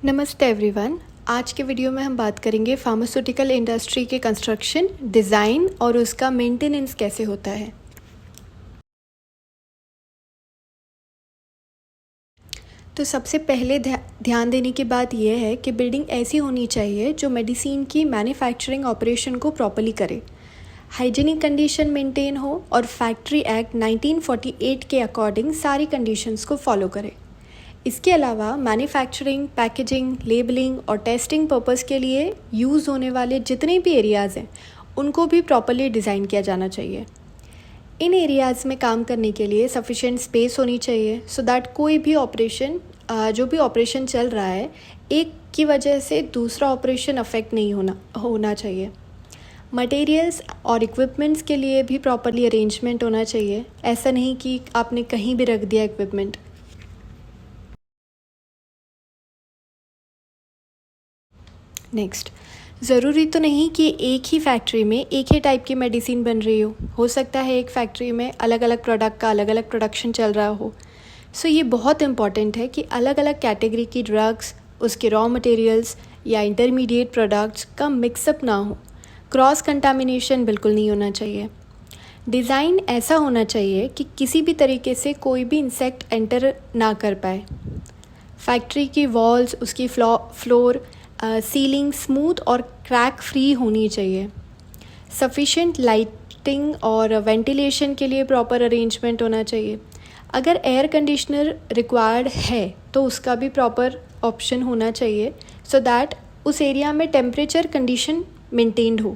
नमस्ते एवरीवन। आज के वीडियो में हम बात करेंगे फार्मास्यूटिकल इंडस्ट्री के कंस्ट्रक्शन, डिज़ाइन और उसका मेंटेनेंस कैसे होता है। तो सबसे पहले ध्यान देने की बात यह है कि बिल्डिंग ऐसी होनी चाहिए जो मेडिसिन की मैन्युफैक्चरिंग ऑपरेशन को प्रॉपर्ली करे, हाइजीनिक कंडीशन मेंटेन हो और फैक्ट्री एक्ट 1948 के अकॉर्डिंग सारी कंडीशंस को फॉलो करे। इसके अलावा मैन्युफैक्चरिंग, पैकेजिंग, लेबलिंग और टेस्टिंग पर्पस के लिए यूज़ होने वाले जितने भी एरियाज़ हैं उनको भी प्रॉपर्ली डिज़ाइन किया जाना चाहिए। इन एरियाज़ में काम करने के लिए सफिशिएंट स्पेस होनी चाहिए सो दैट कोई भी ऑपरेशन जो भी ऑपरेशन चल रहा है एक की वजह से दूसरा ऑपरेशन अफेक्ट नहीं होना चाहिए। मटेरियल्स और इक्विपमेंट्स के लिए भी प्रॉपर्ली अरेंजमेंट होना चाहिए। ऐसा नहीं कि आपने कहीं भी रख दिया इक्विपमेंट। नेक्स्ट, ज़रूरी तो नहीं कि एक ही फैक्ट्री में एक ही टाइप की मेडिसिन बन रही हो सकता है एक फैक्ट्री में अलग अलग प्रोडक्ट का अलग अलग प्रोडक्शन चल रहा हो। सो ये बहुत इंपॉर्टेंट है कि अलग अलग कैटेगरी की ड्रग्स, उसके रॉ मटेरियल्स या इंटरमीडिएट प्रोडक्ट्स का मिक्सअप ना हो। क्रॉस कंटामिनेशन बिल्कुल नहीं होना चाहिए। डिज़ाइन ऐसा होना चाहिए कि किसी भी तरीके से कोई भी इंसेक्ट एंटर ना कर पाए। फैक्ट्री की वॉल्स, उसकी फ्लोर, सीलिंग स्मूथ और क्रैक फ्री होनी चाहिए। सफिशिएंट लाइटिंग और वेंटिलेशन के लिए प्रॉपर अरेंजमेंट होना चाहिए। अगर एयर कंडीशनर रिक्वायर्ड है तो उसका भी प्रॉपर ऑप्शन होना चाहिए सो दैट उस एरिया में टेम्परेचर कंडीशन मेंटेन्ड हो।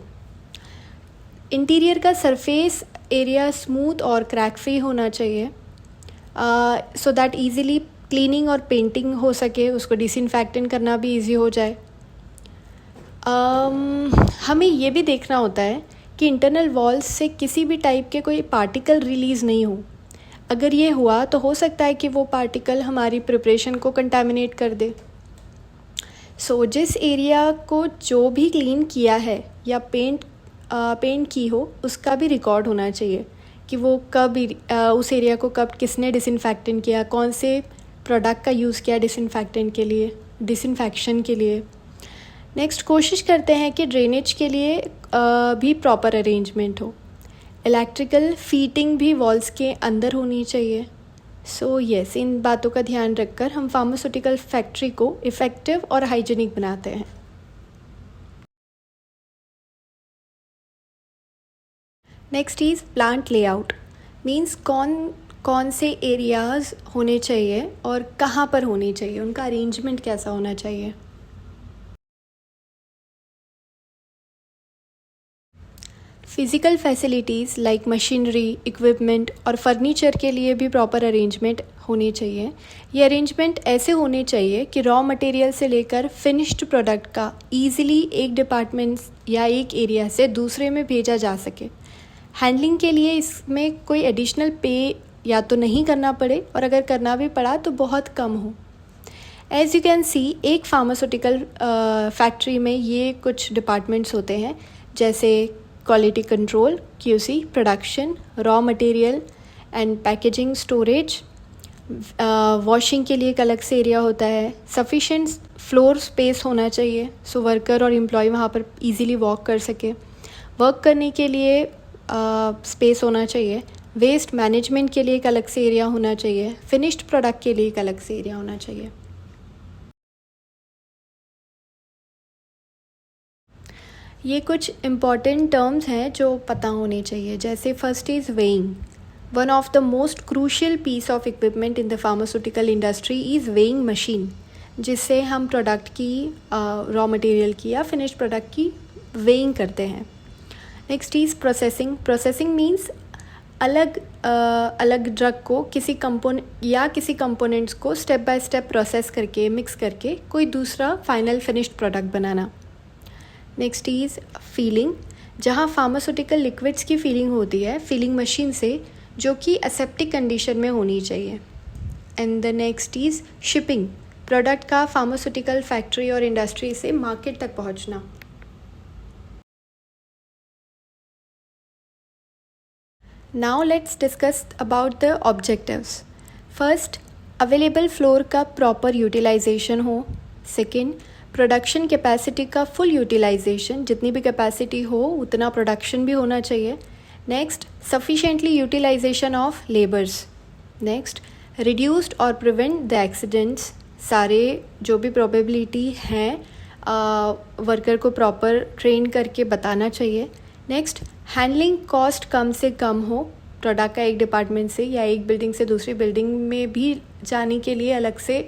इंटीरियर का सरफेस एरिया स्मूथ और क्रैक फ्री होना चाहिए सो दैट ईज़िली क्लीनिंग और पेंटिंग हो सके, उसको डिसइंफेक्टेंट करना भी ईजी हो जाए। हमें ये भी देखना होता है कि इंटरनल वॉल्स से किसी भी टाइप के कोई पार्टिकल रिलीज़ नहीं हो। अगर ये हुआ तो हो सकता है कि वो पार्टिकल हमारी प्रिपरेशन को कंटामिनेट कर दे। सो जिस एरिया को जो भी क्लीन किया है या पेंट की हो उसका भी रिकॉर्ड होना चाहिए कि वो कब उस एरिया को कब किसने डिसइंफेक्टेंट किया, कौन से प्रोडक्ट का यूज़ किया डिसइंफेक्शन के लिए। नेक्स्ट, कोशिश करते हैं कि ड्रेनेज के लिए भी प्रॉपर अरेंजमेंट हो। इलेक्ट्रिकल फीटिंग भी वॉल्स के अंदर होनी चाहिए। सो यस, इन बातों का ध्यान रखकर हम फार्मास्यूटिकल फैक्ट्री को इफ़ेक्टिव और हाइजीनिक बनाते हैं। Next is plant layout. Means कौन से एरियाज़ होने चाहिए और कहाँ पर होने चाहिए, उनका अरेंजमेंट कैसा होना चाहिए। Physical facilities like machinery, equipment और फर्नीचर के लिए भी प्रॉपर अरेंजमेंट होनी चाहिए। ये अरेंजमेंट ऐसे होने चाहिए कि रॉ मटेरियल से लेकर फिनिश्ड प्रोडक्ट का ईज़िली एक डिपार्टमेंट या एक एरिया से दूसरे में भेजा जा सके। हैंडलिंग के लिए इसमें कोई एडिशनल पे या तो नहीं करना पड़े और अगर करना भी पड़ा तो बहुत कम हो। एज़ यू कैन सी, एक फार्मास्यूटिकल फैक्ट्री में ये कुछ डिपार्टमेंट्स होते हैं जैसे quality control, QC, production, raw material and packaging, storage. Washing के लिए एक अलग से एरिया होता है। सफिशिएंट फ्लोर स्पेस होना चाहिए सो वर्कर और एम्प्लॉय वहाँ पर इजीली वॉक कर सके। वर्क करने के लिए स्पेस होना चाहिए। वेस्ट मैनेजमेंट के लिए एक अलग से एरिया होना चाहिए। फिनिश्ड प्रोडक्ट के लिए एक अलग से एरिया होना चाहिए। ये कुछ इम्पॉर्टेंट टर्म्स हैं जो पता होने चाहिए। जैसे first is weighing. One of the most crucial piece of equipment in the pharmaceutical industry is weighing machine, जिससे हम प्रोडक्ट की रॉ मटेरियल की या फिनिश्ड प्रोडक्ट की वेइंग करते हैं। Next is processing. Processing means अलग ड्रग को किसी कंपोनेंट्स को स्टेप बाय स्टेप प्रोसेस करके, मिक्स करके कोई दूसरा final finished product banana. Next is feeling, जहाँ फार्मास्यूटिकल लिक्विड्स की फीलिंग होती है फीलिंग मशीन से, जो कि असेप्टिक कंडीशन में होनी चाहिए। And the next is shipping, product का फार्मास्यूटिकल फैक्ट्री और इंडस्ट्री से मार्केट तक पहुँचना। Now let's discuss about the objectives. First, available floor का प्रॉपर यूटिलाइजेशन हो। सेकेंड, प्रोडक्शन कैपेसिटी का फुल यूटिलाइजेशन, जितनी भी कैपेसिटी हो उतना प्रोडक्शन भी होना चाहिए. Next, sufficiently utilisation of labours. Next, reduced और प्रिवेंट द एक्सीडेंट्स. सारे जो भी प्रोबेबिलिटी हैं वर्कर को प्रॉपर ट्रेन करके बताना चाहिए. नेक्स्ट, हैंडलिंग कॉस्ट कम से कम हो. प्रोडक्ट का एक डिपार्टमेंट से या एक बिल्डिंग से दूसरी बिल्डिंग में भी जाने के लिए अलग से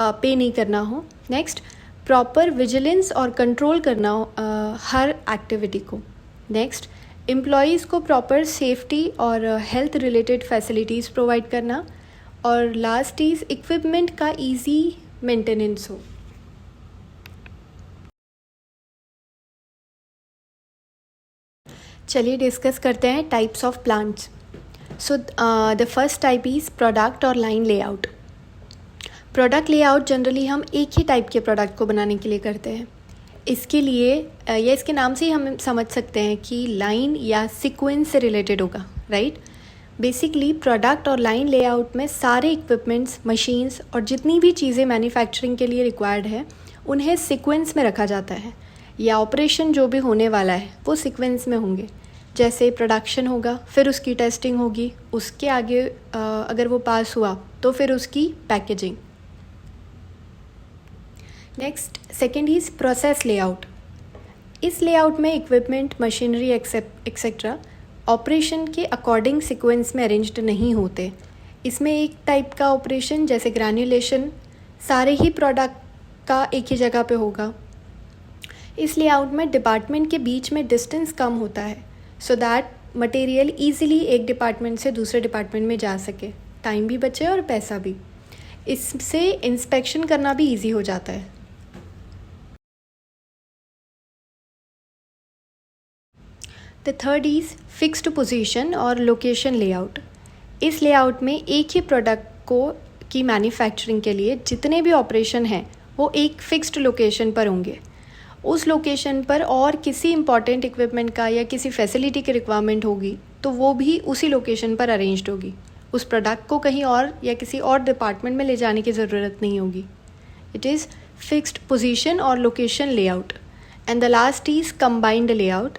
पे नहीं करना हो. नेक्स्ट, प्रॉपर विजिलेंस और कंट्रोल करना हो हर एक्टिविटी को. नेक्स्ट, एम्प्लॉयज़ को प्रॉपर सेफ्टी और हेल्थ रिलेटेड फैसिलिटीज़ प्रोवाइड करना. और लास्ट इज़ इक्विपमेंट का इजी मेंटेनेंस हो. चलिए डिस्कस करते हैं types of plants. So the first type is product और line layout. Product layout generally हम एक ही टाइप के प्रोडक्ट को बनाने के लिए करते हैं. इसके लिए या इसके नाम से ही हम समझ सकते हैं कि लाइन या सीक्वेंस से रिलेटेड होगा, राइट. बेसिकली प्रोडक्ट और लाइन लेआउट में सारे इक्विपमेंट्स, मशीन्स और जितनी भी चीज़ें मैन्युफैक्चरिंग के लिए रिक्वायर्ड है उन्हें सीक्वेंस में रखा जाता है, या ऑपरेशन जो भी होने वाला है वो सीक्वेंस में होंगे. जैसे प्रोडक्शन होगा, फिर उसकी टेस्टिंग होगी, उसके आगे अगर वो पास हुआ तो फिर उसकी packaging. Next, second is process layout. इस लेआउट में इक्विपमेंट, मशीनरी एक्सेट्रा ऑपरेशन के अकॉर्डिंग सीक्वेंस में अरेंज्ड नहीं होते. इसमें एक टाइप का ऑपरेशन जैसे ग्रैन्युलेशन सारे ही प्रोडक्ट का एक ही जगह पे होगा. इस लेआउट में डिपार्टमेंट के बीच में डिस्टेंस कम होता है, सो दैट मटेरियल ईजिली एक डिपार्टमेंट से दूसरे डिपार्टमेंट में जा सके, टाइम भी बचे और पैसा भी. इससे इंस्पेक्शन करना भी ईजी हो जाता है. The third is fixed position और लोकेशन लेआउट. इस लेआउट में एक ही प्रोडक्ट को की मैन्युफैक्चरिंग के लिए जितने भी ऑपरेशन हैं वो एक फिक्स्ड लोकेशन पर होंगे. उस लोकेशन पर और किसी इम्पॉर्टेंट इक्विपमेंट का या किसी फैसिलिटी की रिक्वायरमेंट होगी तो वो भी उसी लोकेशन पर अरेंज्ड होगी. उस प्रोडक्ट को कहीं और या किसी और डिपार्टमेंट में ले जाने की ज़रूरत नहीं होगी. इट इज़ फिक्स्ड पोजीशन और location layout. And the last is combined layout.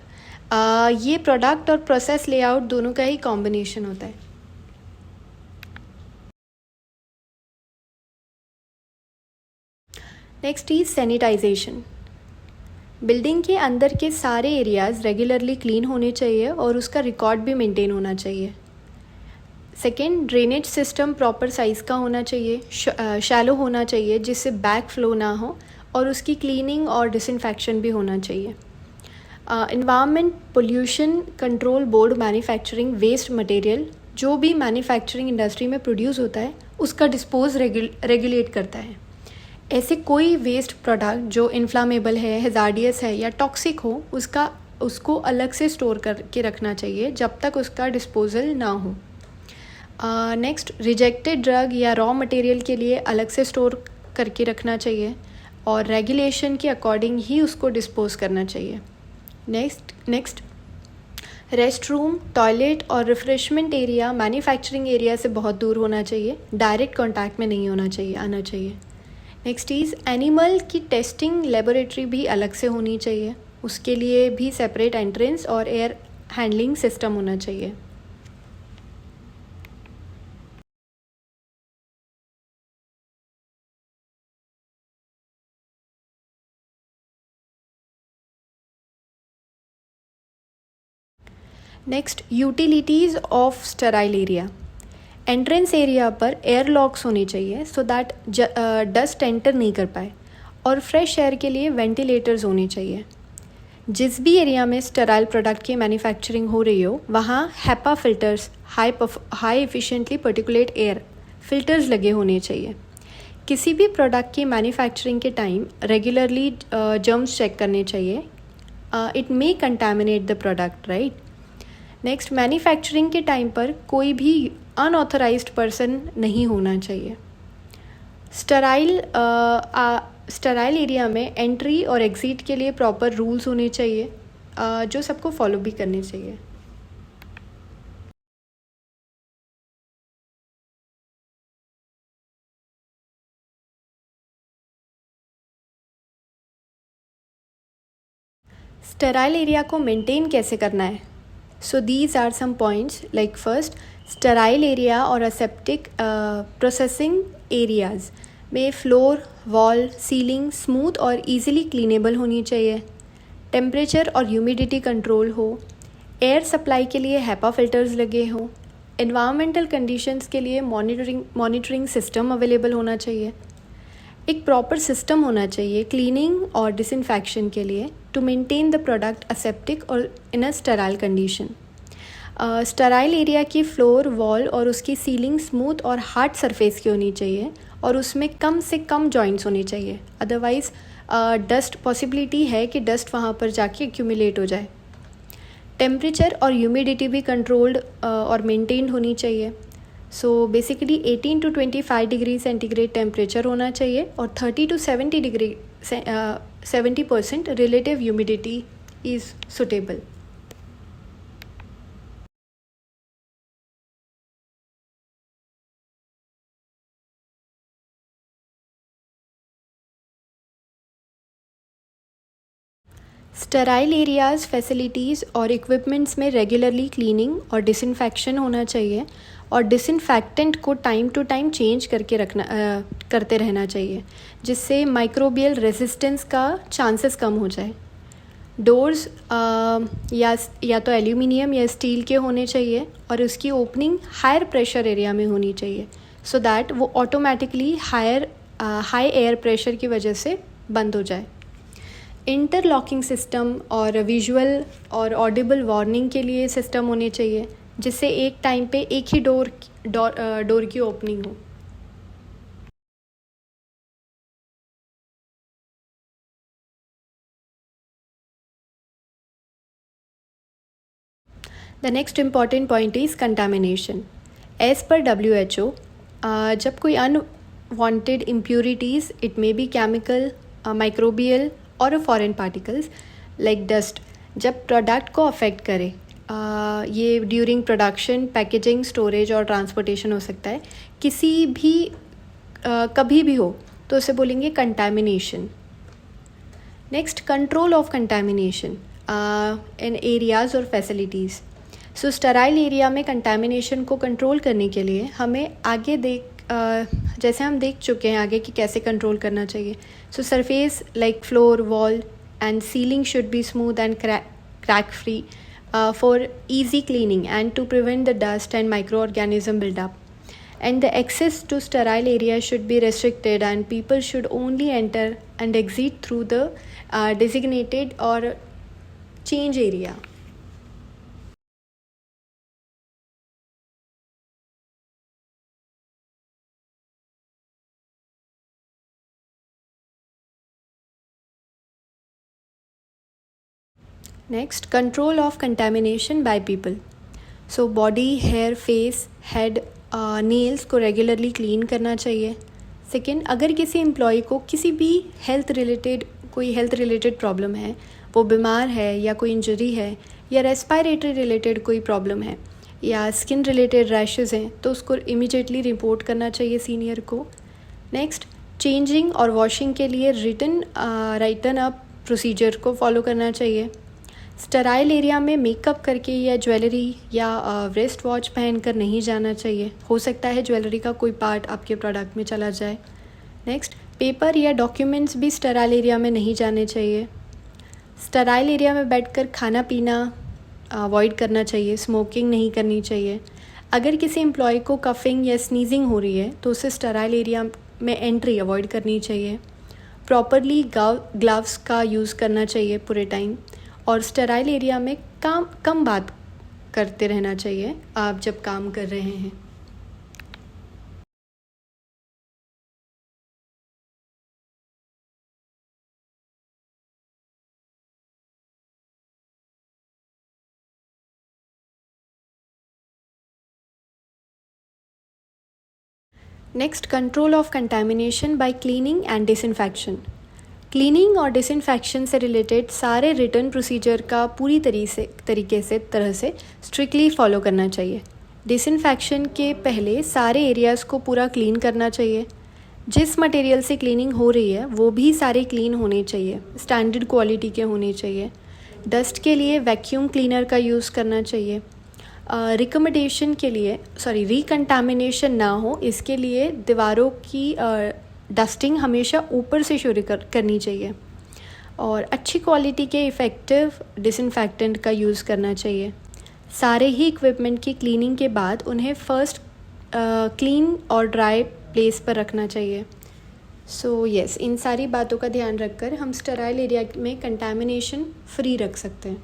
ये प्रोडक्ट और प्रोसेस लेआउट दोनों का ही कॉम्बिनेशन होता है. Next is sanitisation. बिल्डिंग के अंदर के सारे एरियाज़ रेगुलरली क्लीन होने चाहिए और उसका रिकॉर्ड भी मेंटेन होना चाहिए. Second, drainage system proper size का होना चाहिए, शैलो होना चाहिए जिससे बैक फ्लो ना हो, और उसकी क्लीनिंग और डिसइंफेक्शन भी होना चाहिए. Environment pollution control board manufacturing waste material जो भी मैन्युफैक्चरिंग इंडस्ट्री में प्रोड्यूस होता है उसका डिस्पोज रेगुलेट करता है. ऐसे कोई वेस्ट प्रोडक्ट जो इन्फ्लामेबल है, हैज़ार्डियस है या टॉक्सिक हो उसको अलग से स्टोर करके रखना चाहिए जब तक उसका डिस्पोजल ना हो. नेक्स्ट, रिजेक्टेड ड्रग या रॉ मटेरियल के लिए अलग से स्टोर करके रखना चाहिए और रेगुलेशन के अकॉर्डिंग ही उसको डिस्पोज करना चाहिए. नेक्स्ट, रेस्ट रूम, टॉयलेट और रिफ्रेशमेंट एरिया मैन्युफैक्चरिंग एरिया से बहुत दूर होना चाहिए, डायरेक्ट कांटेक्ट में नहीं आना चाहिए. नेक्स्ट इज़ एनिमल की टेस्टिंग लेबोरेटरी भी अलग से होनी चाहिए, उसके लिए भी सेपरेट एंट्रेंस और एयर हैंडलिंग सिस्टम होना चाहिए. Next, utilities of sterile area. Entrance area पर एयर लॉक्स होने चाहिए सो दैट डस्ट एंटर नहीं कर पाए, और फ्रेश एयर के लिए वेंटिलेटर्स होने चाहिए. जिस भी एरिया में स्टेराइल प्रोडक्ट की मैन्युफैक्चरिंग हो रही हो वहाँ HEPA filters, high efficiently particulate air filters लगे होने चाहिए. किसी भी प्रोडक्ट की मैन्युफैक्चरिंग के टाइम रेगुलरली जर्म्स चेक करने चाहिए. It may contaminate the product, right. Next, manufacturing के टाइम पर कोई भी अनऑथराइज्ड पर्सन नहीं होना चाहिए. स्टेराइल एरिया में एंट्री और एग्ज़िट के लिए प्रॉपर रूल्स होने चाहिए जो सबको फॉलो भी करने चाहिए. स्टेराइल एरिया को मेंटेन कैसे करना है? So these are some points like first, sterile area और असेप्टिक प्रोसेसिंग एरियाज़ में फ्लोर, वॉल, सीलिंग स्मूथ और इजीली क्लीनेबल होनी चाहिए। टेम्परेचर और ह्यूमिडिटी कंट्रोल हो। एयर सप्लाई के लिए हैपा फिल्टर्स लगे हों। एनवायरमेंटल कंडीशंस के लिए मॉनिटरिंग सिस्टम अवेलेबल होना चाहिए। एक प्रॉपर सिस्टम होना चाहिए क्लीनिंग और डिसइंफेक्शन के लिए to maintain the product aseptic और in a sterile condition. Sterile area की फ्लोर, वॉल और उसकी सीलिंग स्मूथ और हार्ड सरफेस की होनी चाहिए और उसमें कम से कम जॉइंट्स होने चाहिए, अदरवाइज़ डस्ट पॉसिबिलिटी है कि डस्ट वहाँ पर जाके एक्यूमुलेट हो जाए। टेम्परेचर और ह्यूमिडिटी भी कंट्रोल्ड और मेंटेन्ड होनी चाहिए। So basically 18 to 25 degree centigrade temperature होना चाहिए और 30 to 70% relative humidity is suitable. Sterile areas, facilities और इक्विपमेंट्स में रेगुलरली क्लीनिंग और डिसइंफेक्शन होना चाहिए और डिसइंफेक्टेंट को टाइम टू टाइम चेंज करते रहना चाहिए, जिससे माइक्रोबियल रेजिस्टेंस का चांसेस कम हो जाए। डोर्स या तो एल्यूमिनियम या स्टील के होने चाहिए और उसकी ओपनिंग हायर प्रेशर एरिया में होनी चाहिए, सो दैट वो ऑटोमेटिकली हाई एयर प्रेशर की वजह से बंद हो जाए। इंटरलॉकिंग सिस्टम और विजुअल और ऑडिबल वार्निंग के लिए सिस्टम होने चाहिए, जिससे एक टाइम पे एक ही डोर की ओपनिंग हो। The next important point is contamination. As per WHO, जब कोई unwanted impurities, it may be chemical, microbial और फॉरेन पार्टिकल्स लाइक डस्ट, जब प्रोडक्ट को अफेक्ट करे, ये ड्यूरिंग प्रोडक्शन, पैकेजिंग, स्टोरेज और ट्रांसपोर्टेशन हो सकता है, किसी भी कभी भी हो, तो उसे बोलेंगे contamination. Next, control of contamination in areas और फैसिलिटीज़। सो स्टेराइल एरिया में कंटामिनेशन को कंट्रोल करने के लिए हमें जैसे हम देख चुके हैं आगे कि कैसे कंट्रोल करना चाहिए। सो surface like floor, wall and ceiling should be smooth and crack free for easy cleaning and to prevent the dust and microorganism buildup. And the access to sterile area should be restricted and people should only enter and exit through the designated or change area. Next, control of contamination by people. So body, hair, face, head, nails को regularly clean करना चाहिए। Second, अगर किसी employ को किसी भी कोई health related problem है, वो बीमार है या कोई इंजरी है या रेस्पायरेटरी रिलेटेड कोई प्रॉब्लम है या स्किन रिलेटेड रैशेज़ हैं, तो उसको इमीडिएटली रिपोर्ट करना चाहिए सीनियर को। नेक्स्ट, चेंजिंग और वॉशिंग के लिए रिटन अप प्रोसीजर को फॉलो करना चाहिए। स्टेराइल एरिया में मेकअप करके या ज्वेलरी या वेस्ट वॉच पहनकर नहीं जाना चाहिए, हो सकता है ज्वेलरी का कोई पार्ट आपके प्रोडक्ट में चला जाए। नेक्स्ट, पेपर या डॉक्यूमेंट्स भी स्टेराइल एरिया में नहीं जाने चाहिए। स्टेराइल एरिया में बैठकर खाना पीना अवॉइड करना चाहिए, स्मोकिंग नहीं करनी चाहिए। अगर किसी एम्प्लॉय को कफिंग या स्नीजिंग हो रही है तो उसे स्टेराइल एरिया में एंट्री अवॉइड करनी चाहिए। प्रॉपरली ग्लव्स का यूज़ करना चाहिए पूरे टाइम और स्टेराइल एरिया में कम बात करते रहना चाहिए आप जब काम कर रहे हैं। Next, control of contamination bye cleaning and disinfection. Cleaning और डिसइंफेक्शन से रिलेटेड सारे रिटर्न प्रोसीजर का पूरी तरह से स्ट्रिक्टली फॉलो करना चाहिए। डिसइंफेक्शन के पहले सारे एरियाज़ को पूरा क्लीन करना चाहिए। जिस मटेरियल से क्लीनिंग हो रही है वो भी सारे क्लीन होने चाहिए, स्टैंडर्ड क्वालिटी के होने चाहिए। डस्ट के लिए वैक्यूम क्लीनर का यूज़ करना चाहिए। रिकमेंडेशन के लिए रिकंटामिनेशन ना हो इसके लिए दीवारों की डस्टिंग हमेशा ऊपर से शुरू करनी चाहिए और अच्छी क्वालिटी के इफ़ेक्टिव डिसइंफेक्टेंट का यूज़ करना चाहिए। सारे ही इक्विपमेंट की क्लीनिंग के बाद उन्हें फर्स्ट क्लीन और ड्राई प्लेस पर रखना चाहिए। सो यस, इन सारी बातों का ध्यान रखकर हम स्टेराइल एरिया में कंटामिनेशन फ्री रख सकते हैं।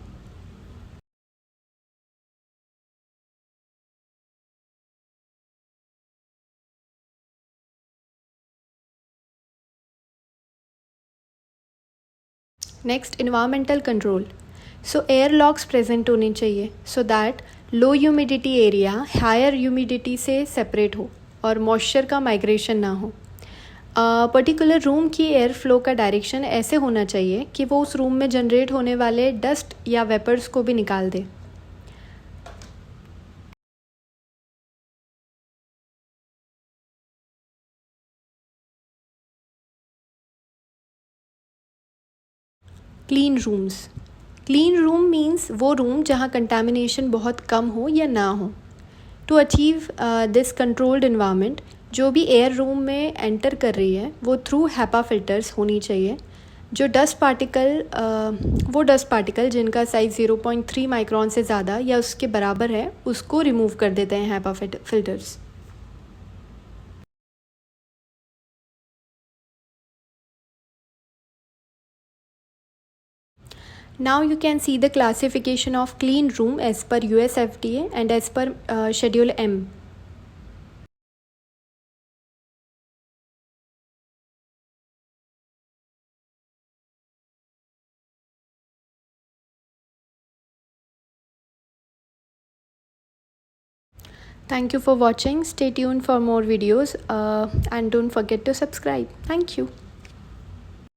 Next, environmental control. So air locks present होने चाहिए so that low humidity area higher humidity से सेपरेट हो और मॉइस्चर का माइग्रेशन ना हो। पर्टिकुलर रूम की एयर फ्लो का डायरेक्शन ऐसे होना चाहिए कि वो उस रूम में जनरेट होने वाले डस्ट या वेपर्स को भी निकाल दे। क्लीन रूम मीन्स वो रूम जहाँ कंटामिनेशन बहुत कम हो या ना हो। To achieve this controlled environment, जो भी एयर रूम में एंटर कर रही है वो थ्रू हैपा फिल्टर्स होनी चाहिए। जो डस्ट पार्टिकल जिनका साइज़ 0.3 माइक्रोन से ज़्यादा या उसके बराबर है उसको रिमूव कर देते हैं HEPA filters. Now you can see the classification of clean room as per US FDA and as per Schedule M. Thank you for watching. Stay tuned for more videos and don't forget to subscribe. Thank you.